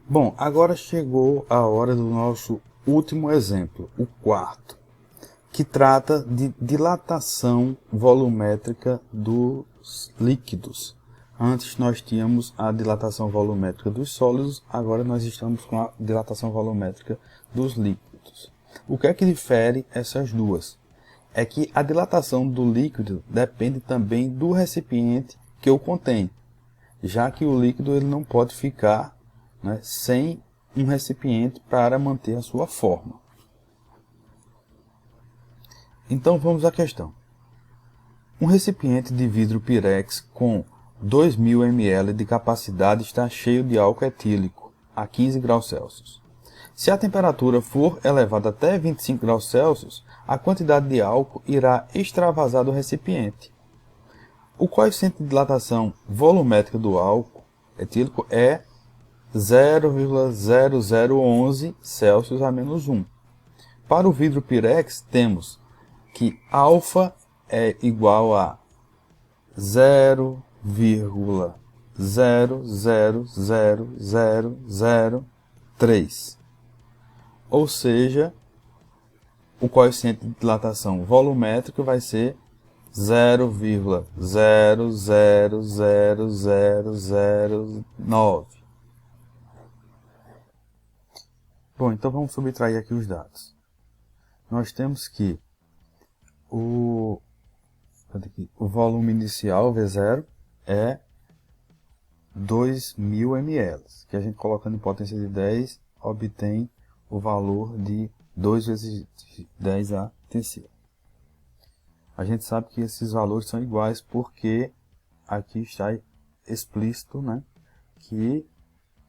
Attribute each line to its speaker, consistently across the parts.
Speaker 1: Bom, agora chegou a hora do nosso último exemplo, o quarto, que trata de dilatação volumétrica dos líquidos. Antes nós tínhamos a dilatação volumétrica dos sólidos, agora nós estamos com a dilatação volumétrica dos líquidos. O que é que difere essas duas? É que a dilatação do líquido depende também do recipiente que o contém, já que o líquido ele não pode ficar, né, sem um recipiente para manter a sua forma. Então vamos à questão. Um recipiente de vidro pirex com 2000 ml de capacidade está cheio de álcool etílico a 15 graus Celsius. Se a temperatura for elevada até 25 graus Celsius, a quantidade de álcool irá extravasar do recipiente. O coeficiente de dilatação volumétrica do álcool etílico é 0,0011 Celsius a menos 1. Para o vidro pirex, temos que alfa é igual a 0,000003. Ou seja, o coeficiente de dilatação volumétrico vai ser 0,000009. Bom, então vamos subtrair aqui os dados. Nós temos que o volume inicial, V0, é 2000 ml, que a gente colocando em potência de 10, obtém o valor de 2 vezes 10 à terceira. A gente sabe que esses valores são iguais porque aqui está explícito, né, que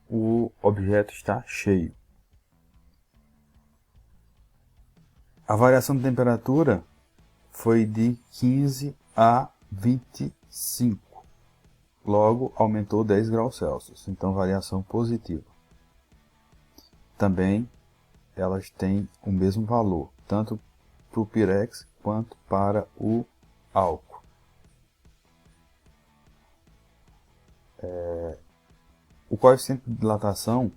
Speaker 1: o objeto está cheio. A variação de temperatura foi de 15 a 25. Logo, aumentou 10 graus Celsius. Então, variação positiva. Também, elas têm o mesmo valor, tanto para o pirex quanto para o álcool. O coeficiente de dilatação,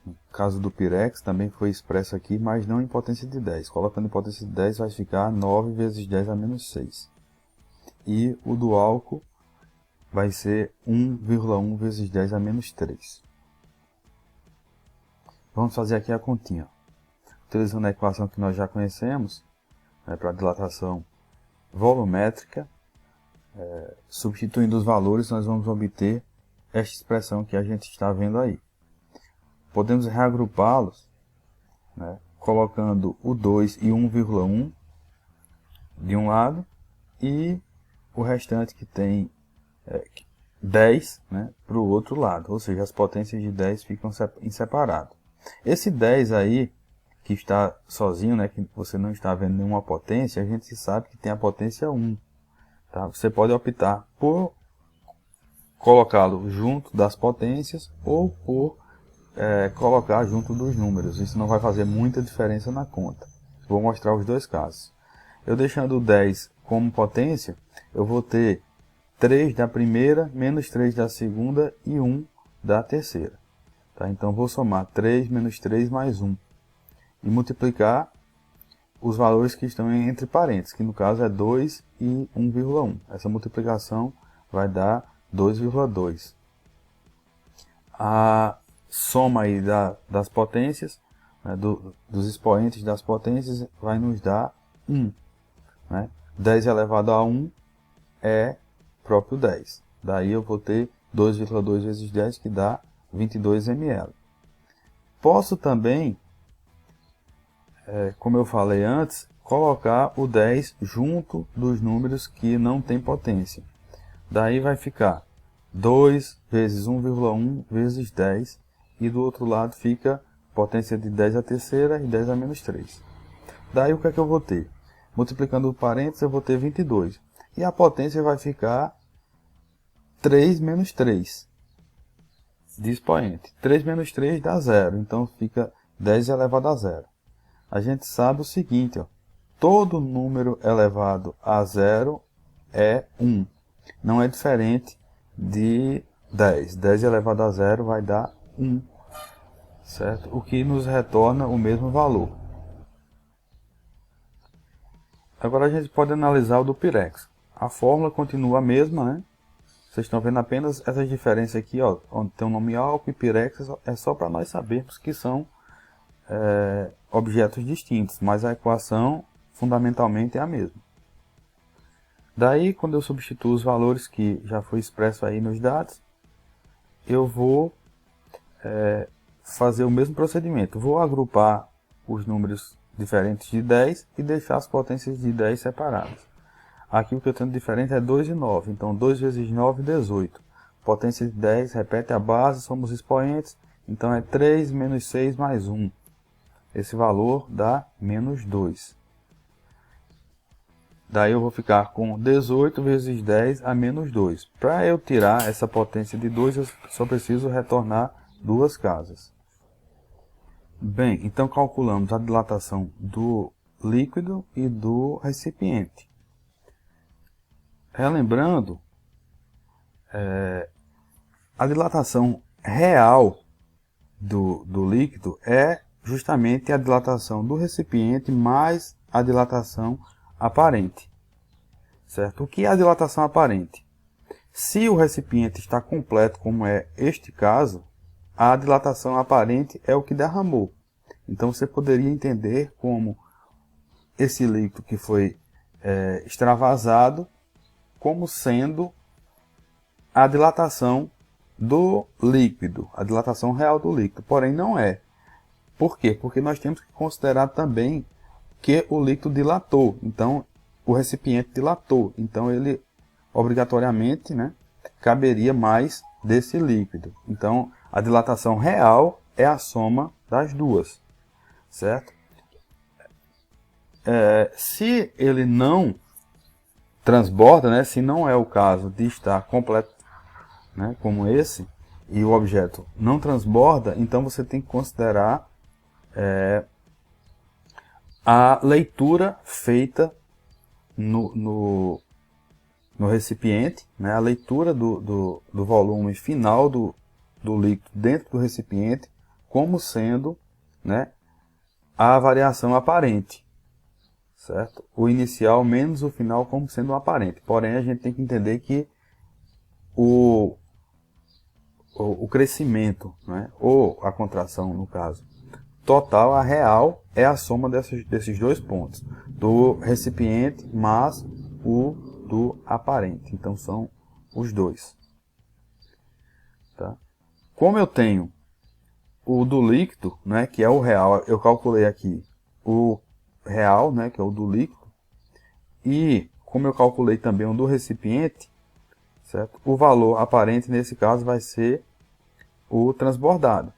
Speaker 1: no caso do pirex, também foi expresso aqui, mas não em potência de 10. Colocando em potência de 10 vai ficar 9 vezes 10 a menos 6. E o do álcool vai ser 1,1 vezes 10 a menos 3. Vamos fazer aqui a continha. Utilizando a equação que nós já conhecemos, né, para a dilatação volumétrica, substituindo os valores, nós vamos obter esta expressão que a gente está vendo aí. Podemos reagrupá-los, né, colocando o 2 e 1,1 de um lado e o restante que tem 10, né, para o outro lado. Ou seja, as potências de 10 ficam em separado. Esse 10 aí, que está sozinho, né, que você não está vendo nenhuma potência, a gente sabe que tem a potência 1. Tá? Você pode optar por colocá-lo junto das potências ou por colocar junto dos números. Isso não vai fazer muita diferença na conta. Vou mostrar os dois casos. Eu deixando o 10 como potência, eu vou ter 3 da primeira, menos 3 da segunda e 1 da terceira. Tá? Então vou somar 3 menos 3 mais 1. E multiplicar os valores que estão entre parênteses, que no caso é 2 e 1,1. Essa multiplicação vai dar 2,2. A soma aí das potências, né, dos expoentes das potências, vai nos dar 1. Né? 10 elevado a 1 é próprio 10. Daí eu vou ter 2,2 vezes 10, que dá 22 ml. Posso também, como eu falei antes, colocar o 10 junto dos números que não tem potência. Daí vai ficar 2 vezes 1,1 vezes 10. E do outro lado fica potência de 10 à terceira e 10 a menos 3. Daí o que é que eu vou ter? Multiplicando o parênteses eu vou ter 22. E a potência vai ficar 3 menos 3 de expoente. 3 menos 3 dá 0. Então fica 10 elevado a 0. A gente sabe o seguinte, ó, todo número elevado a 0 é 1. Não é diferente de 10. 10 elevado a 0 vai dar 1, certo? O que nos retorna o mesmo valor. Agora a gente pode analisar o do Pirex. A fórmula continua a mesma, né? Vocês estão vendo apenas essas diferenças aqui, ó, onde tem o nome álcool e Pirex, é só para nós sabermos que são objetos distintos, mas a equação fundamentalmente é a mesma. Daí, quando eu substituo os valores que já foi expresso aí nos dados, eu vou fazer o mesmo procedimento. Vou agrupar os números diferentes de 10 e deixar as potências de 10 separadas. Aqui o que eu tenho de diferente é 2 e 9, então 2 vezes 9, 18. Potência de 10, repete a base, somos expoentes, então é 3 menos 6 mais 1. Esse valor dá menos 2. Daí eu vou ficar com 18 vezes 10 a menos 2. Para eu tirar essa potência de 2, eu só preciso retornar duas casas. Bem, então calculamos a dilatação do líquido e do recipiente. Relembrando, a dilatação real do líquido é justamente a dilatação do recipiente mais a dilatação aparente. Certo? O que é a dilatação aparente? Se o recipiente está completo, como é este caso, a dilatação aparente é o que derramou. Então você poderia entender como esse líquido que foi extravasado como sendo a dilatação do líquido, a dilatação real do líquido. Porém, não é. Por quê? Porque nós temos que considerar também que o líquido dilatou. Então, o recipiente dilatou. Então, ele obrigatoriamente, né, caberia mais desse líquido. Então, a dilatação real é a soma das duas. Certo? Se ele não transborda, né, se não é o caso de estar completo, né, como esse, e o objeto não transborda, então você tem que considerar a leitura feita no recipiente, né, a leitura do volume final do líquido dentro do recipiente como sendo, né, a variação aparente. Certo? O inicial menos o final como sendo um aparente. Porém, a gente tem que entender que o crescimento, né, ou a contração, no caso, total, a real, é a soma desses dois pontos. Do recipiente mais o do aparente. Então, são os dois. Tá? Como eu tenho o do líquido, né, que é o real, eu calculei aqui o real, né, que é o do líquido, e como eu calculei também o do recipiente, certo? O valor aparente nesse caso vai ser o transbordado,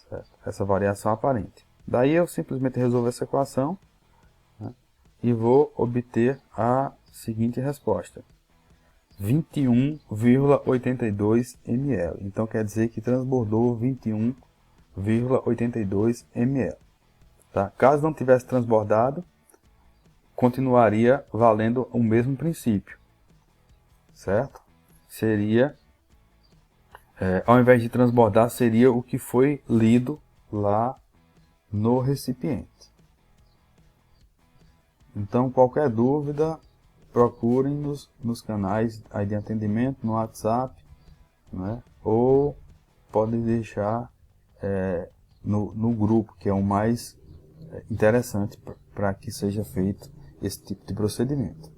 Speaker 1: certo? Essa variação aparente. Daí eu simplesmente resolvo essa equação, né, e vou obter a seguinte resposta: 21,82 ml. Então quer dizer que transbordou 21,82 ml. Tá? Caso não tivesse transbordado, continuaria valendo o mesmo princípio, certo? Seria, ao invés de transbordar, seria o que foi lido lá no recipiente. Então, qualquer dúvida, procurem-nos nos canais aí de atendimento, no WhatsApp, né? Ou podem deixar no grupo, que é o mais interessante para que seja feito esse tipo de procedimento.